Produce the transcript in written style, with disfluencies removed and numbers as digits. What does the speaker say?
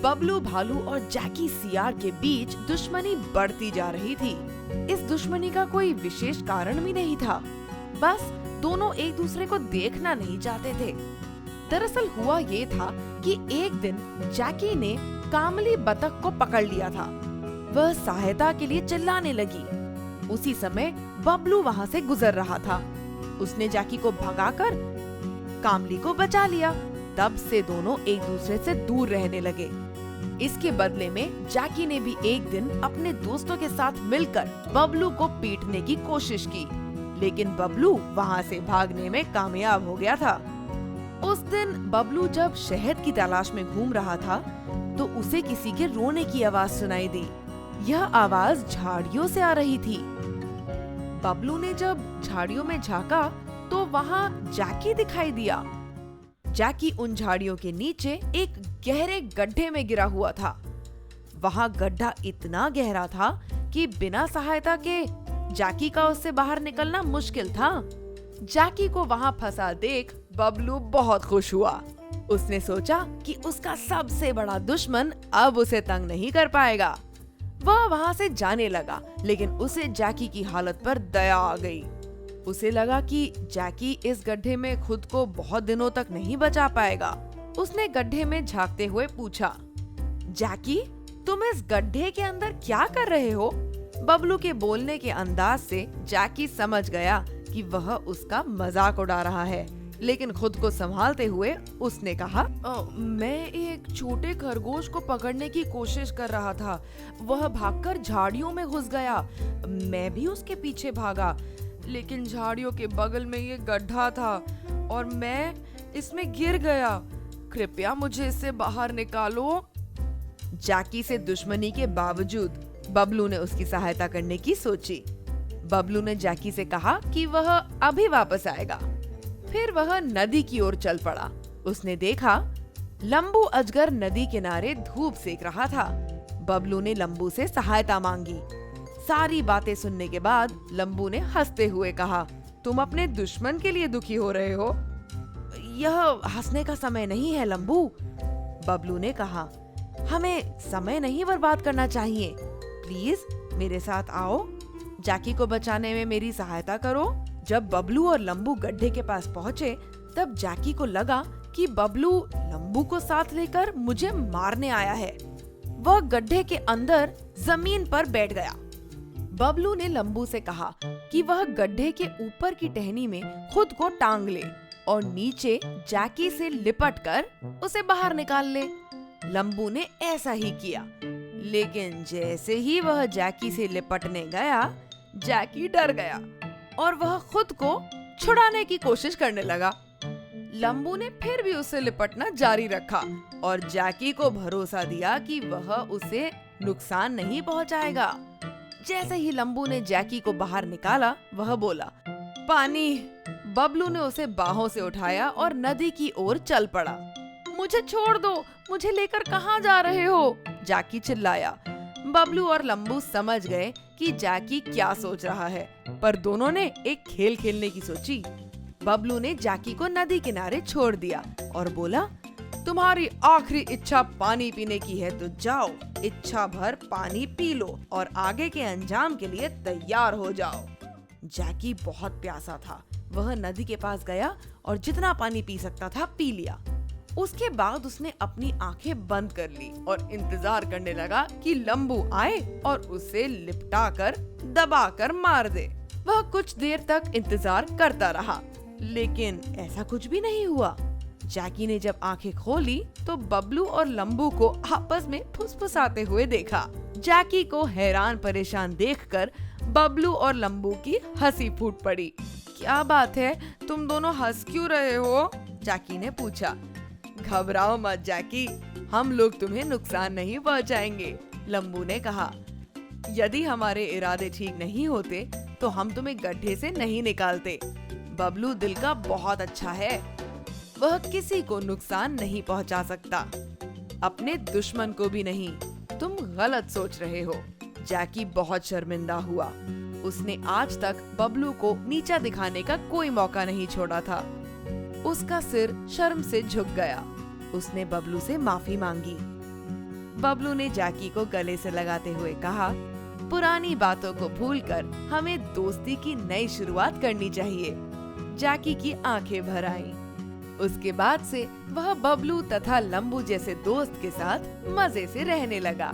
बबलू भालू और जैकी सियार के बीच दुश्मनी बढ़ती जा रही थी। इस दुश्मनी का कोई विशेष कारण भी नहीं था, बस दोनों एक दूसरे को देखना नहीं चाहते थे। दरअसल हुआ ये था कि एक दिन जैकी ने कामली बतख को पकड़ लिया था। वह सहायता के लिए चिल्लाने लगी। उसी समय बबलू वहाँ से गुजर रहा था। उसने जैकी को भगाकर कामली को बचा लिया। तब से दोनों एक दूसरे से दूर रहने लगे। इसके बदले में जैकी ने भी एक दिन अपने दोस्तों के साथ मिलकर बबलू को पीटने की कोशिश की, लेकिन बबलू वहाँ से भागने में कामयाब हो गया था। उस दिन बबलू जब शहद की तलाश में घूम रहा था तो उसे किसी के रोने की आवाज सुनाई दी। यह आवाज झाड़ियों से आ रही थी। बबलू ने जब झाड़ियों में झांका तो वहाँ जैकी दिखाई दिया। जैकी उन झाड़ियों के नीचे एक गहरे गड्ढे में गिरा हुआ था। वहाँ गड्ढा इतना गहरा था कि बिना सहायता के जैकी का उससे बाहर निकलना मुश्किल था। जैकी को वहाँ फंसा देख बबलू बहुत खुश हुआ। उसने सोचा कि उसका सबसे बड़ा दुश्मन अब उसे तंग नहीं कर पाएगा। वह वहाँ से जाने लगा, लेकिन उसे जैकी की हालत पर दया आ गई। उसे लगा कि जैकी इस गड्ढे में खुद को बहुत दिनों तक नहीं बचा पाएगा। उसने गड्ढे में झांकते हुए पूछा, जैकी, तुम इस गड्ढे के अंदर क्या कर रहे हो? बबलू के बोलने के अंदाज से जैकी समझ गया कि वह उसका मजाक उड़ा रहा है, लेकिन खुद को संभालते हुए उसने कहा, मैं एक छोटे खरगोश को पकड़ने की कोशिश कर रहा था। वह भागकर झाड़ियों में घुस गया। मैं भी उसके पीछे भागा, लेकिन झाड़ियों के बगल में ये गड्ढा था और मैं इसमें गिर गया। कृपया मुझे इससे बाहर निकालो। जैकी से दुश्मनी के बावजूद बबलू ने उसकी सहायता करने की सोची। बबलू ने जैकी से कहा कि वह अभी वापस आएगा। फिर वह नदी की ओर चल पड़ा। उसने देखा लंबू अजगर नदी किनारे धूप सेक रहा था। बबलू ने लंबू से सहायता मांगी। सारी बातें सुनने के बाद लंबू ने हंसते हुए कहा, तुम अपने दुश्मन के लिए दुखी हो रहे हो? यह हंसने का समय नहीं है लंबू, बबलू ने कहा। हमें समय नहीं बर्बाद करना चाहिए। प्लीज मेरे साथ आओ, जैकी को बचाने में मेरी सहायता करो। जब बबलू और लंबू गड्ढे के पास पहुँचे तब जैकी को लगा कि बबलू लंबू को साथ लेकर मुझे मारने आया है। वह गड्ढे के अंदर जमीन पर बैठ गया। बबलू ने लंबू से कहा कि वह गड्ढे के ऊपर की टहनी में खुद को टांग ले और नीचे जैकी से लिपटकर उसे बाहर निकाल ले। लंबू ने ऐसा ही किया, लेकिन जैसे ही वह जैकी से लिपटने गया, जैकी डर गया और वह खुद को छुड़ाने की कोशिश करने लगा। लंबू ने फिर भी उससे लिपटना जारी रखा और जैकी को भरोसा दिया कि वह उसे नुकसान नहीं पहुंचाएगा। जैसे ही लंबू ने जैकी को बाहर निकाला, वह बोला, पानी। बबलू ने उसे बाहों से उठाया और नदी की ओर चल पड़ा। मुझे छोड़ दो, मुझे लेकर कहाँ जा रहे हो? जैकी चिल्लाया। बबलू और लंबू समझ गए कि जैकी क्या सोच रहा है, पर दोनों ने एक खेल खेलने की सोची। बबलू ने जैकी को नदी किनारे छोड़ दिया और बोला, तुम्हारी आखिरी इच्छा पानी पीने की है तो जाओ, इच्छा भर पानी पी लो और आगे के अंजाम के लिए तैयार हो जाओ। जैकी बहुत प्यासा था। वह नदी के पास गया और जितना पानी पी सकता था पी लिया। उसके बाद उसने अपनी आंखें बंद कर ली और इंतजार करने लगा कि लंबू आए और उसे लिपटाकर दबाकर मार दे। वह कुछ देर तक इंतजार करता रहा, लेकिन ऐसा कुछ भी नहीं हुआ। जैकी ने जब आंखें खोली तो बबलू और लंबू को आपस में फुसफुसाते हुए देखा। जैकी को हैरान परेशान देखकर बबलू और लंबू की हंसी फूट पड़ी। क्या बात है, तुम दोनों हंस क्यों रहे हो? जैकी ने पूछा। घबराओ मत जैकी, हम लोग तुम्हें नुकसान नहीं पहुंचाएंगे, लंबू ने कहा। यदि हमारे इरादे ठीक नहीं होते तो हम तुम्हें गड्ढे से नहीं निकालते। बबलू दिल का बहुत अच्छा है, वह किसी को नुकसान नहीं पहुंचा सकता, अपने दुश्मन को भी नहीं। तुम गलत सोच रहे हो। जैकी बहुत शर्मिंदा हुआ। उसने आज तक बबलू को नीचा दिखाने का कोई मौका नहीं छोड़ा था। उसका सिर शर्म से झुक गया। उसने बबलू से माफी मांगी। बबलू ने जैकी को गले से लगाते हुए कहा, पुरानी बातों को भूलकर हमें दोस्ती की नई शुरुआत करनी चाहिए। जैकी की आंखें भर आईं। उसके बाद से वह बबलू तथा लंबू जैसे दोस्त के साथ मजे से रहने लगा।